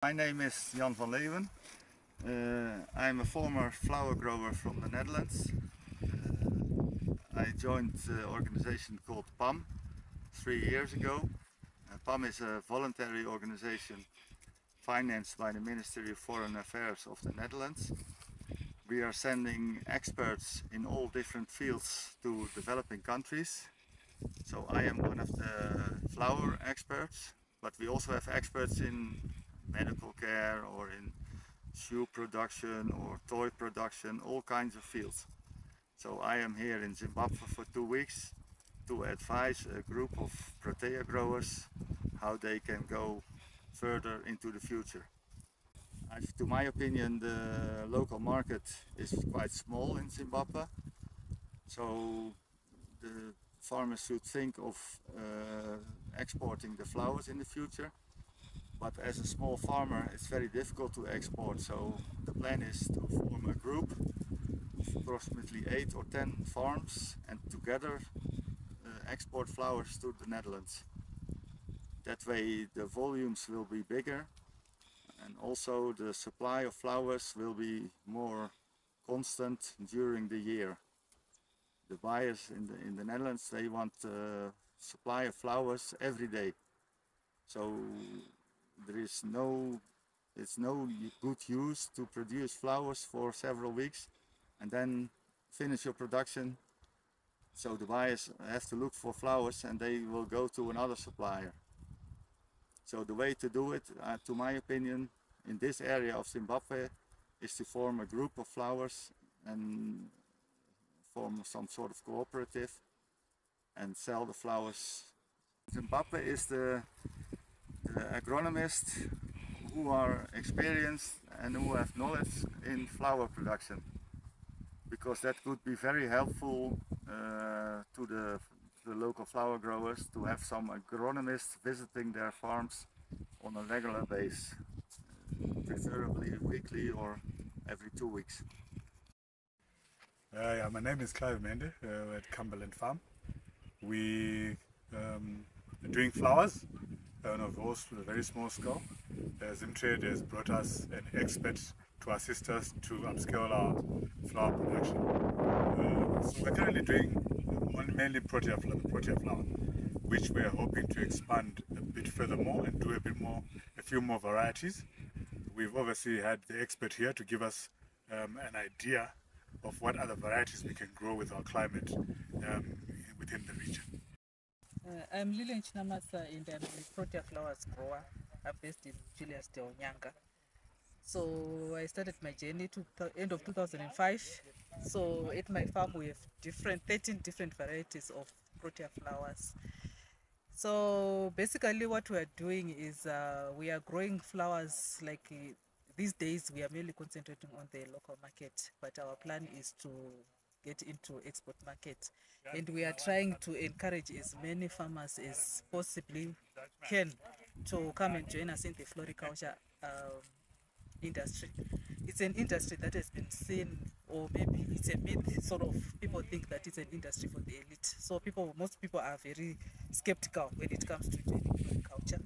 My name is Jan van Leeuwen. I'm a former flower grower from the Netherlands. I joined an organization called PAM 3 years ago. PAM is a voluntary organization financed by the Ministry of Foreign Affairs of the Netherlands. We are sending experts in all different fields to developing countries. So I am one of the flower experts, but we also have experts in medical care or in shoe production or toy production, all kinds of fields. So I am here in Zimbabwe for 2 weeks to advise a group of protea growers how they can go further into the future. To my opinion, the local market is quite small in Zimbabwe, so the farmers should think of exporting the flowers in the future. But as a small farmer, it's very difficult to export, so the plan is to form a group of approximately 8 or 10 farms and together export flowers to the Netherlands. That way the volumes will be bigger and also the supply of flowers will be more constant during the year. The buyers in the Netherlands, they want supply of flowers every day. So it's no good use to produce flowers for several weeks and then finish your production. So the buyers have to look for flowers and they will go to another supplier. So the way to do it, to my opinion, in this area of Zimbabwe is to form a group of flowers and form some sort of cooperative and sell the flowers. Zimbabwe is the agronomists who are experienced and who have knowledge in flower production, because that could be very helpful to the local flower growers to have some agronomists visiting their farms on a regular basis, preferably weekly or every 2 weeks. Yeah, my name is Clive Mende at Cumberland Farm. We are doing flowers on a very small scale. ZimTrade has brought us an expert to assist us to upscale our flower production. So we're currently doing mainly protea flower, which we're hoping to expand a bit furthermore and do a few more varieties. We've obviously had the expert here to give us an idea of what other varieties we can grow with our climate within the region. I'm Lilian Chinamasa and I'm a protea flowers grower. I'm based in Julius de Onyanga. So I started my journey to the end of 2005. So at my farm we have 13 different varieties of protea flowers. So basically what we are doing is we are growing flowers like these days we are mainly concentrating on the local market, but our plan is to get into export market, and we are trying to encourage as many farmers as possibly can to come and join us in the floriculture industry. It's an industry that has been seen, or maybe it's a myth, sort of people think that it's an industry for the elite. So most people are very skeptical when it comes to joining floriculture,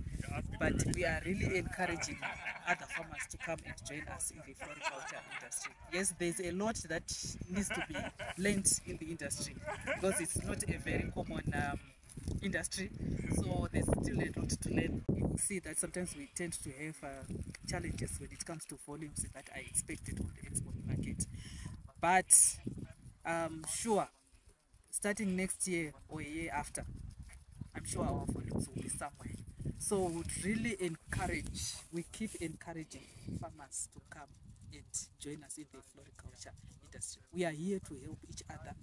but we are really encouraging other farmers to come and join us in the floriculture industry. Yes, there's a lot that needs to be learned in the industry because it's not a very common industry, so there's still a lot to learn. You will see that sometimes we tend to have challenges when it comes to volumes that are expected on the export market, but sure, starting next year or a year after, I'm sure our volumes will be somewhere. So we would really we keep encouraging farmers to come and join us in the floriculture industry. We are here to help each other